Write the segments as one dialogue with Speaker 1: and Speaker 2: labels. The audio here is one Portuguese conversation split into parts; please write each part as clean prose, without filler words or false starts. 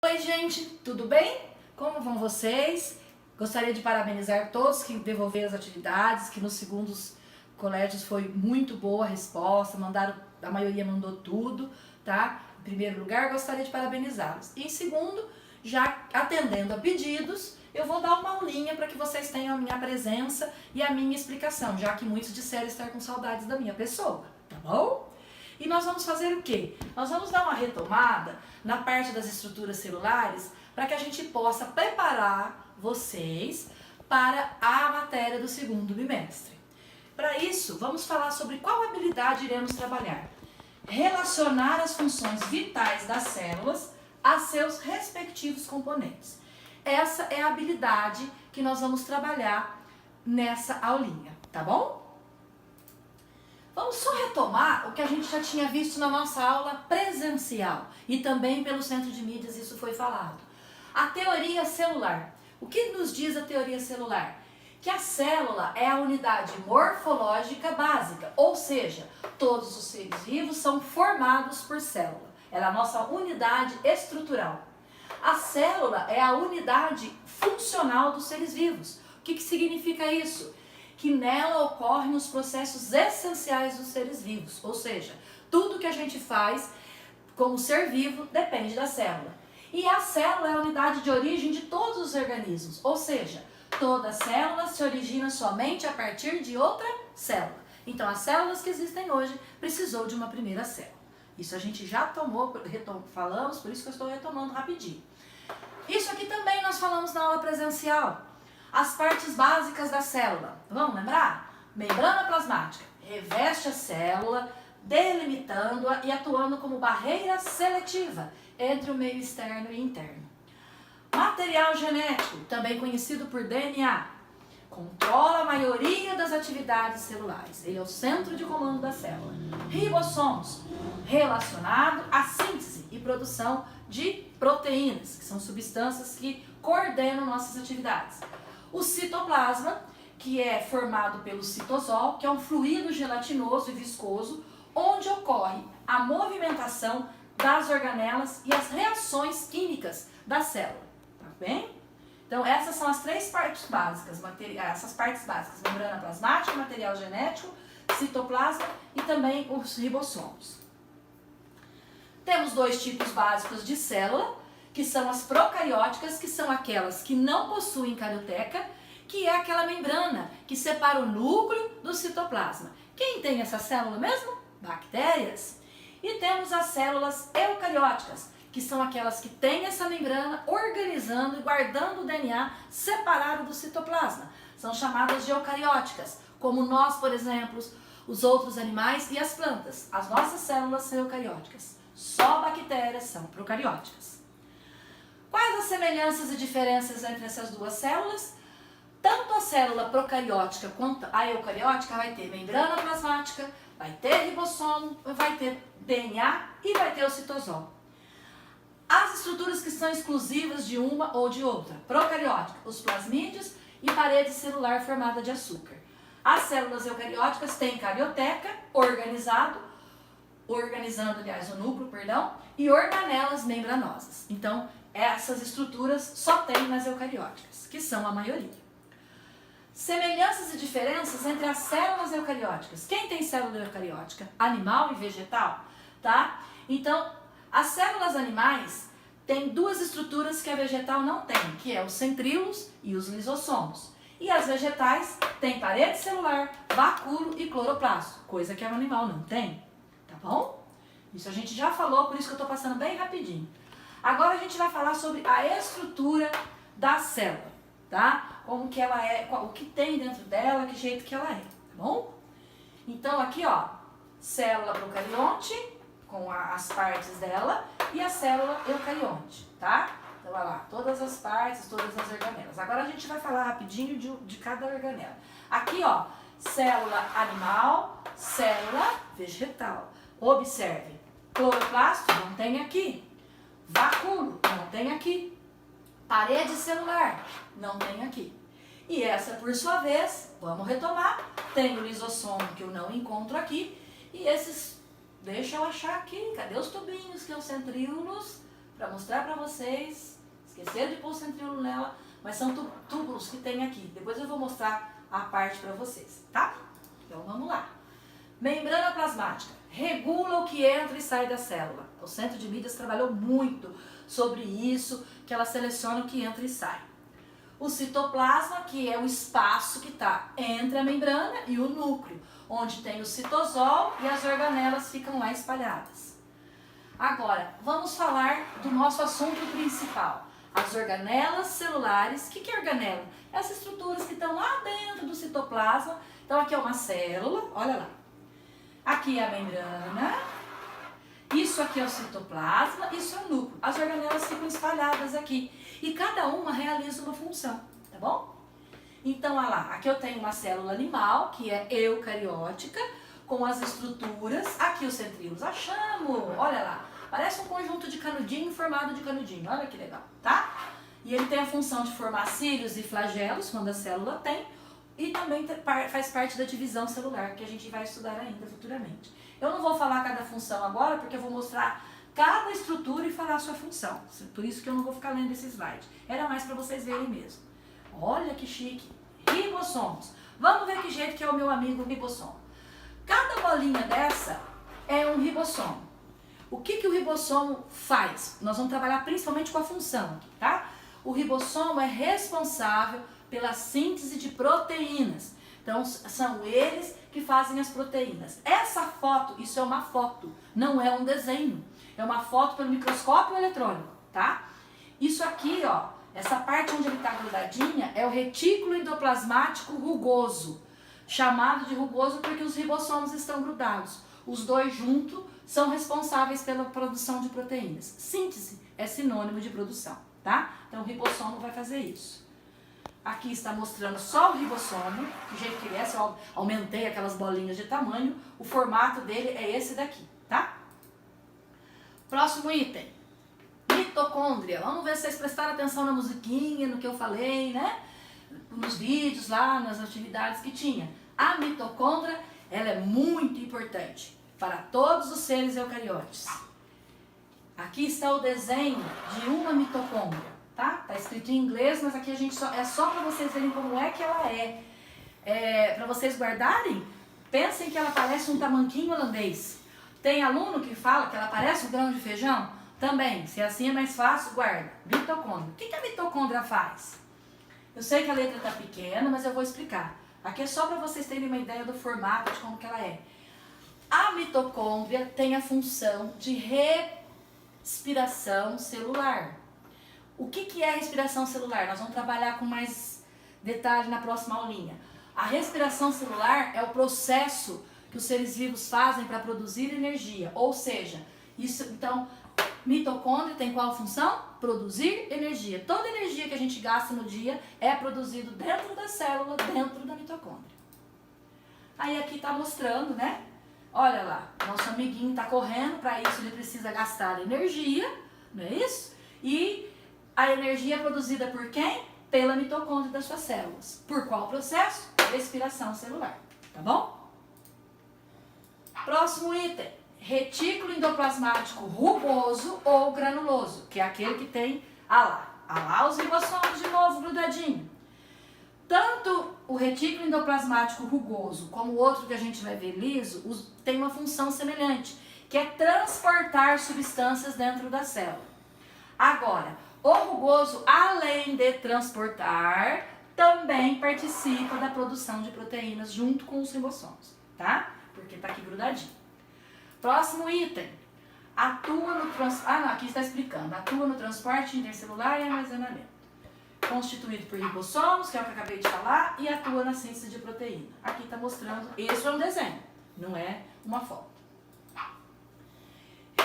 Speaker 1: Oi gente, tudo bem? Como vão vocês? Gostaria de parabenizar todos que devolveram as atividades, que nos segundos colégios foi muito boa a resposta, a maioria mandou tudo, tá? Em primeiro lugar, gostaria de parabenizá-los. E em segundo, já atendendo a pedidos, eu vou dar uma aulinha para que vocês tenham a minha presença e a minha explicação, já que muitos disseram estar com saudades da minha pessoa, tá bom? E nós vamos fazer o quê? Nós vamos dar uma retomada na parte das estruturas celulares para que a gente possa preparar vocês para a matéria do segundo bimestre. Para isso, vamos falar sobre qual habilidade iremos trabalhar. Relacionar as funções vitais das células a seus respectivos componentes. Essa é a habilidade que nós vamos trabalhar nessa aulinha, tá bom? Vamos só retomar o que a gente já tinha visto na nossa aula presencial e também pelo Centro de Mídias isso foi falado. A teoria celular. O que nos diz a teoria celular? Que a célula é a unidade morfológica básica, ou seja, todos os seres vivos são formados por célula. Ela é a nossa unidade estrutural. A célula é a unidade funcional dos seres vivos. O que significa isso? Que nela ocorrem os processos essenciais dos seres vivos, ou seja, tudo que a gente faz como ser vivo depende da célula. E a célula é a unidade de origem de todos os organismos, ou seja, toda célula se origina somente a partir de outra célula. Então, as células que existem hoje precisou de uma primeira célula. Isso a gente já falamos, por isso que eu estou retomando rapidinho. Isso aqui também nós falamos na aula presencial. As partes básicas da célula, vamos lembrar? Membrana plasmática, reveste a célula, delimitando-a e atuando como barreira seletiva entre o meio externo e interno. Material genético, também conhecido por DNA, controla a maioria das atividades celulares. Ele é o centro de comando da célula. Ribossomos, relacionado à síntese e produção de proteínas, que são substâncias que coordenam nossas atividades. O citoplasma, que é formado pelo citosol, que é um fluido gelatinoso e viscoso, onde ocorre a movimentação das organelas e as reações químicas da célula, tá bem? Então essas são as três partes básicas, membrana plasmática, material genético, citoplasma e também os ribossomos. Temos dois tipos básicos de célula, que são as procarióticas, que são aquelas que não possuem carioteca, que é aquela membrana que separa o núcleo do citoplasma. Quem tem essa célula mesmo? Bactérias. E temos as células eucarióticas, que são aquelas que têm essa membrana organizando e guardando o DNA separado do citoplasma. São chamadas de eucarióticas, como nós, por exemplo, os outros animais e as plantas. As nossas células são eucarióticas. Só bactérias são procarióticas. Quais as semelhanças e diferenças entre essas duas células? Tanto a célula procariótica quanto a eucariótica vai ter membrana plasmática, vai ter ribossomo, vai ter DNA e vai ter o citosol. As estruturas que são exclusivas de uma ou de outra. Procariótica, os plasmídeos e parede celular formada de açúcar. As células eucarióticas têm carioteca, organizando, aliás, o núcleo, e organelas membranosas. Então, essas estruturas só tem nas eucarióticas, que são a maioria. Semelhanças e diferenças entre as células eucarióticas. Quem tem célula eucariótica? Animal e vegetal, tá? Então, as células animais têm duas estruturas que a vegetal não tem, que é os centríolos e os lisossomos. E as vegetais têm parede celular, vacúolo e cloroplasto, coisa que o animal não tem, tá bom? Isso a gente já falou, por isso que eu estou passando bem rapidinho. Agora a gente vai falar sobre a estrutura da célula, tá? Como que ela é, o que tem dentro dela, que jeito que ela é, tá bom? Então aqui, ó, célula procarionte, com as partes dela, e a célula eucarionte, tá? Então, olha lá, todas as partes, todas as organelas. Agora a gente vai falar rapidinho de cada organela. Aqui, ó, célula animal, célula vegetal. Observe, cloroplasto não tem aqui, vacúolo não tem aqui, parede celular não tem aqui. E essa, por sua vez, vamos retomar, tem o lisossomo que eu não encontro aqui, e esses, deixa eu achar aqui, cadê os tubinhos que é os centríolos, para mostrar para vocês. Esqueceram de pôr o centríolo nela, mas são túbulos que tem aqui. Depois eu vou mostrar a parte para vocês, tá? Então vamos lá. Membrana plasmática regula o que entra e sai da célula. O Centro de Mídias trabalhou muito sobre isso, que ela seleciona o que entra e sai. O citoplasma, que é o espaço que está entre a membrana e o núcleo, onde tem o citosol e as organelas ficam lá espalhadas. Agora, vamos falar do nosso assunto principal. As organelas celulares. O que é organela? Essas estruturas que estão lá dentro do citoplasma. Então aqui é uma célula, olha lá. Aqui é a membrana. Isso aqui é o citoplasma, isso é o núcleo. As organelas ficam espalhadas aqui. E cada uma realiza uma função, tá bom? Então, olha lá, aqui eu tenho uma célula animal, que é eucariótica, com as estruturas. Aqui os centríolos, achamos, olha lá. Parece um conjunto de canudinho formado de canudinho, olha que legal, tá? E ele tem a função de formar cílios e flagelos, quando a célula tem, e também faz parte da divisão celular, que a gente vai estudar ainda futuramente. Eu não vou falar cada função agora, porque eu vou mostrar cada estrutura e falar a sua função. Por isso que eu não vou ficar lendo esse slide. Era mais para vocês verem mesmo. Olha que chique. Ribossomos. Vamos ver que jeito que é o meu amigo ribossomo. Cada bolinha dessa é um ribossomo. O que o ribossomo faz? Nós vamos trabalhar principalmente com a função aqui, tá? O ribossomo é responsável pela síntese de proteínas. Então, são eles que fazem as proteínas. Essa foto, isso é uma foto, não é um desenho. É uma foto pelo microscópio eletrônico, tá? Isso aqui, ó, essa parte onde ele está grudadinha é o retículo endoplasmático rugoso. Chamado de rugoso porque os ribossomos estão grudados. Os dois juntos são responsáveis pela produção de proteínas. Síntese é sinônimo de produção, tá? Então o ribossomo vai fazer isso. Aqui está mostrando só o ribossomo, do jeito que ele é, se eu aumentei aquelas bolinhas de tamanho, o formato dele é esse daqui, tá? Próximo item, mitocôndria. Vamos ver se vocês prestaram atenção na musiquinha, no que eu falei, né? Nos vídeos lá, nas atividades que tinha. A mitocôndria, ela é muito importante para todos os seres eucariotes. Aqui está o desenho de uma mitocôndria. Tá? Tá escrito em inglês, mas aqui a gente é só para vocês verem como é que ela é. Para vocês guardarem, pensem que ela parece um tamanquinho holandês. Tem aluno que fala que ela parece um grão de feijão? Também, se assim é mais fácil, guarda. Mitocôndria. O que a mitocôndria faz? Eu sei que a letra tá pequena, mas eu vou explicar. Aqui é só para vocês terem uma ideia do formato, de como que ela é. A mitocôndria tem a função de respiração celular. O que é a respiração celular? Nós vamos trabalhar com mais detalhe na próxima aulinha. A respiração celular é o processo que os seres vivos fazem para produzir energia. Ou seja, isso, então, mitocôndria tem qual função? Produzir energia. Toda energia que a gente gasta no dia é produzido dentro da célula, dentro da mitocôndria. Aí aqui está mostrando, né? Olha lá, nosso amiguinho está correndo, para isso ele precisa gastar energia, não é isso? E a energia é produzida por quem? Pela mitocôndria das suas células. Por qual processo? Respiração celular. Tá bom? Próximo item. Retículo endoplasmático rugoso ou granuloso, que é aquele que tem, lá os ribossomos de novo grudadinho. Tanto o retículo endoplasmático rugoso como o outro que a gente vai ver liso, tem uma função semelhante, que é transportar substâncias dentro da célula. Agora, o rugoso, além de transportar, também participa da produção de proteínas junto com os ribossomos, tá? Porque tá aqui grudadinho. Próximo item. Atua no aqui está explicando. Atua no transporte intercelular e armazenamento. Constituído por ribossomos, que é o que eu acabei de falar, e atua na síntese de proteína. Aqui está mostrando, esse é um desenho, não é uma foto.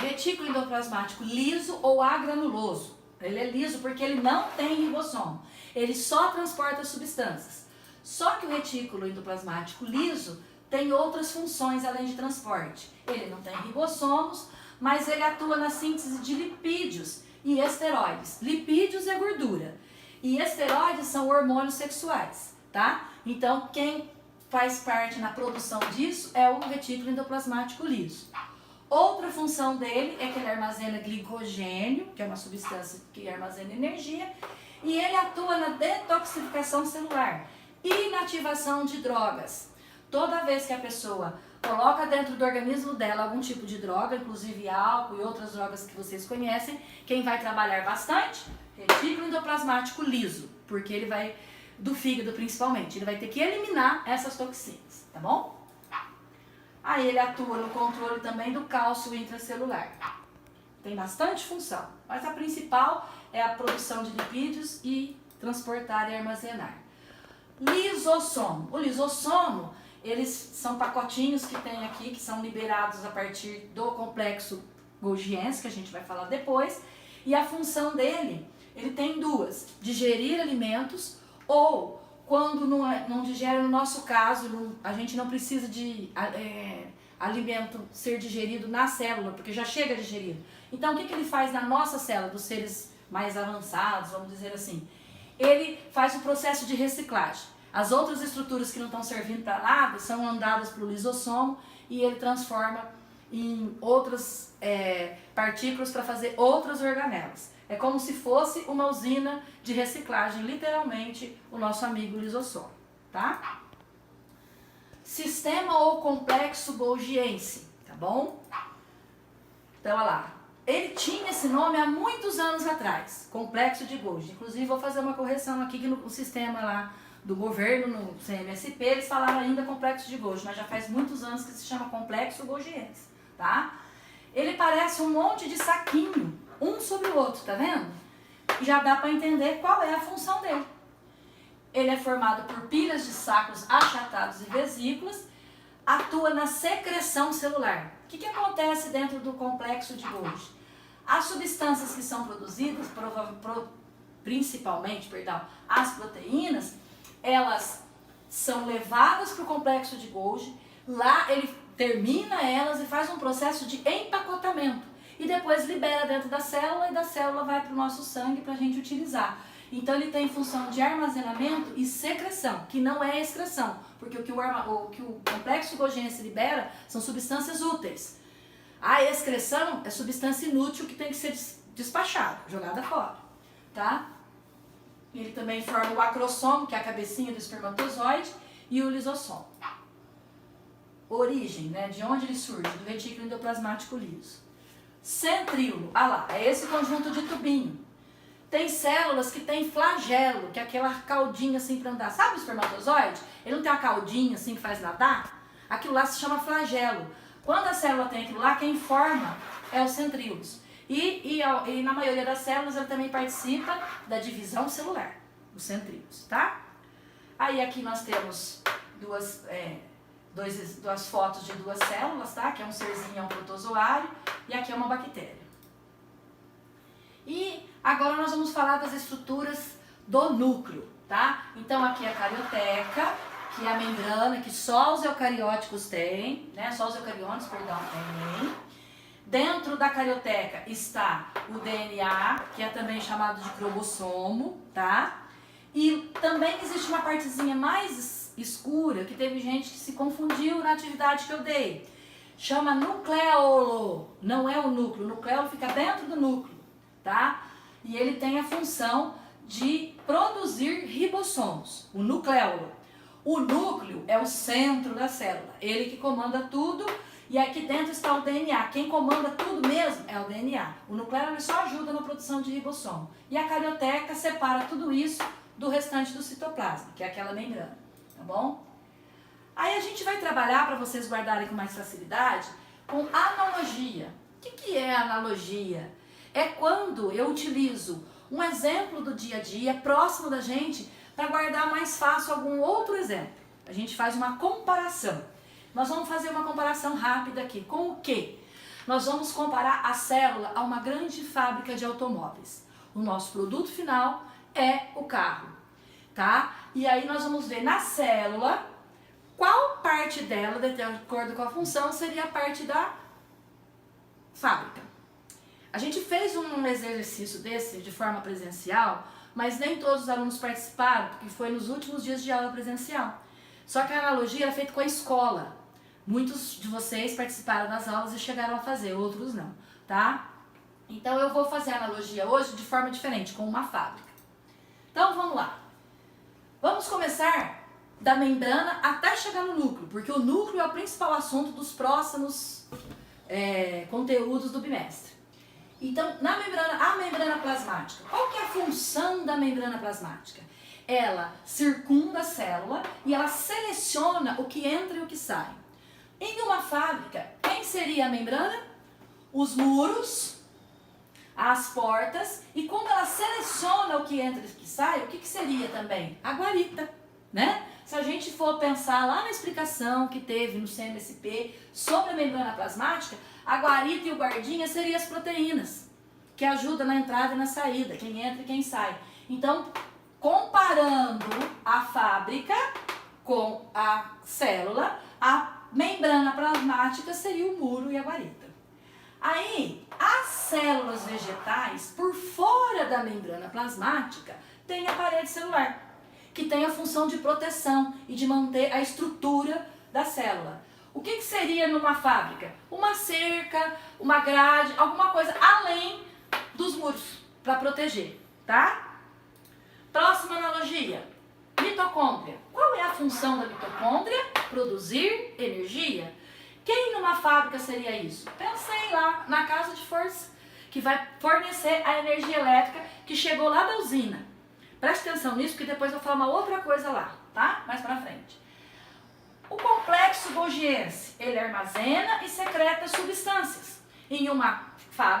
Speaker 1: Retículo endoplasmático liso ou agranuloso. Ele é liso porque ele não tem ribossomo. Ele só transporta substâncias. Só que o retículo endoplasmático liso tem outras funções além de transporte. Ele não tem ribossomos, mas ele atua na síntese de lipídios e esteroides. Lipídios é gordura. E esteroides são hormônios sexuais, tá? Então, quem faz parte na produção disso é o retículo endoplasmático liso. Outra função dele é que ele armazena glicogênio, que é uma substância que armazena energia, e ele atua na detoxificação celular e na ativação de drogas. Toda vez que a pessoa coloca dentro do organismo dela algum tipo de droga, inclusive álcool e outras drogas que vocês conhecem, quem vai trabalhar bastante? Retículo endoplasmático liso, porque ele vai, do fígado principalmente, ele vai ter que eliminar essas toxinas, tá bom? Aí ele atua no controle também do cálcio intracelular. Tem bastante função, mas a principal é a produção de lipídios e transportar e armazenar. Lisossomo. O lisossomo, eles são pacotinhos que tem aqui, que são liberados a partir do complexo Golgiense, que a gente vai falar depois. E a função dele, ele tem duas: digerir alimentos, ou quando não digere, no nosso caso, a gente não precisa de alimento ser digerido na célula, porque já chega digerido. Então, o que ele faz na nossa célula, dos seres mais avançados, vamos dizer assim? Ele faz o processo de reciclagem. As outras estruturas que não estão servindo para nada são mandadas para o lisossomo e ele transforma em outras partículas para fazer outras organelas. É como se fosse uma usina de reciclagem, literalmente, o nosso amigo lisossomo, tá? Sistema ou complexo Golgiense, tá bom? Então, olha lá. Ele tinha esse nome há muitos anos atrás, complexo de Golgi. Inclusive, vou fazer uma correção aqui que no sistema lá do governo, no CMSP, eles falaram ainda complexo de Golgi, mas já faz muitos anos que se chama complexo Golgiense, tá? Ele parece um monte de saquinho, um sobre o outro, tá vendo? Já dá para entender qual é a função dele. Ele é formado por pilhas de sacos achatados e vesículas, atua na secreção celular. O que acontece dentro do complexo de Golgi? As substâncias que são produzidas, principalmente, as proteínas, elas são levadas para o complexo de Golgi, lá ele termina elas e faz um processo de empacotamento. E depois libera dentro da célula e da célula vai para o nosso sangue para a gente utilizar. Então ele tem função de armazenamento e secreção, que não é excreção, porque o que o complexo Golgiense libera são substâncias úteis. A excreção é substância inútil que tem que ser despachada, jogada fora, tá? Ele também forma o acrossomo, que é a cabecinha do espermatozoide, e o lisossomo. Origem, né? De onde ele surge? Do retículo endoplasmático liso. Centríolo, lá, é esse conjunto de tubinho. Tem células que tem flagelo, que é aquela caudinha assim para andar. Sabe o espermatozoide? Ele não tem uma caudinha assim que faz nadar? Aquilo lá se chama flagelo. Quando a célula tem aquilo lá, quem forma é os centríolos. E na maioria das células ele também participa da divisão celular, os centríolos, tá? Aí aqui nós temos duas fotos de duas células, tá? Que é um serzinho, é um protozoário, e aqui é uma bactéria. E agora nós vamos falar das estruturas do núcleo, tá? Então aqui é a carioteca, que é a membrana que só os eucarióticos têm, né? Só os eucariontes, têm. Dentro da carioteca está o DNA, que é também chamado de cromossomo, tá? E também existe uma partezinha mais escura, que teve gente que se confundiu na atividade que eu dei. Chama nucleolo, não é o núcleo. O nucleolo fica dentro do núcleo, tá? E ele tem a função de produzir ribossomos, o nucleolo. O núcleo é o centro da célula, ele que comanda tudo, e aqui dentro está o DNA. Quem comanda tudo mesmo é o DNA. O nucleolo só ajuda na produção de ribossomo. E a carioteca separa tudo isso do restante do citoplasma, que é aquela membrana, tá bom? Aí a gente vai trabalhar, para vocês guardarem com mais facilidade, com analogia. O que é analogia? É quando eu utilizo um exemplo do dia a dia, próximo da gente, para guardar mais fácil algum outro exemplo. A gente faz uma comparação. Nós vamos fazer uma comparação rápida aqui. Com o quê? Nós vamos comparar a célula a uma grande fábrica de automóveis. O nosso produto final é o carro, tá? E aí nós vamos ver na célula qual parte dela, de acordo com a função, seria a parte da fábrica. A gente fez um exercício desse de forma presencial, mas nem todos os alunos participaram, porque foi nos últimos dias de aula presencial. Só que a analogia era feita com a escola. Muitos de vocês participaram das aulas e chegaram a fazer, outros não, tá? Então eu vou fazer a analogia hoje de forma diferente, com uma fábrica. Então vamos lá. Vamos começar da membrana até chegar no núcleo, porque o núcleo é o principal assunto dos próximos conteúdos do bimestre. Então, a membrana plasmática. Qual que é a função da membrana plasmática? Ela circunda a célula e ela seleciona o que entra e o que sai. Em uma fábrica, quem seria a membrana? Os muros, as portas, e como ela seleciona o que entra e o que sai, o que seria também? A guarita, né? Se a gente for pensar lá na explicação que teve no CMSP sobre a membrana plasmática, a guarita e o guardinha seriam as proteínas, que ajudam na entrada e na saída, quem entra e quem sai. Então, comparando a fábrica com a célula, a membrana plasmática seria o muro e a guarita. Aí, as células vegetais, por fora da membrana plasmática, tem a parede celular, que tem a função de proteção e de manter a estrutura da célula. O que seria numa fábrica? Uma cerca, uma grade, alguma coisa além dos muros, para proteger, tá? Próxima analogia, mitocôndria. Qual é a função da mitocôndria? Produzir energia. Quem numa fábrica seria isso? Pensei lá na casa de força, que vai fornecer a energia elétrica que chegou lá da usina. Preste atenção nisso, porque depois eu vou falar uma outra coisa lá, tá? Mais pra frente. O complexo golgiense, ele armazena e secreta substâncias. Em uma fábrica,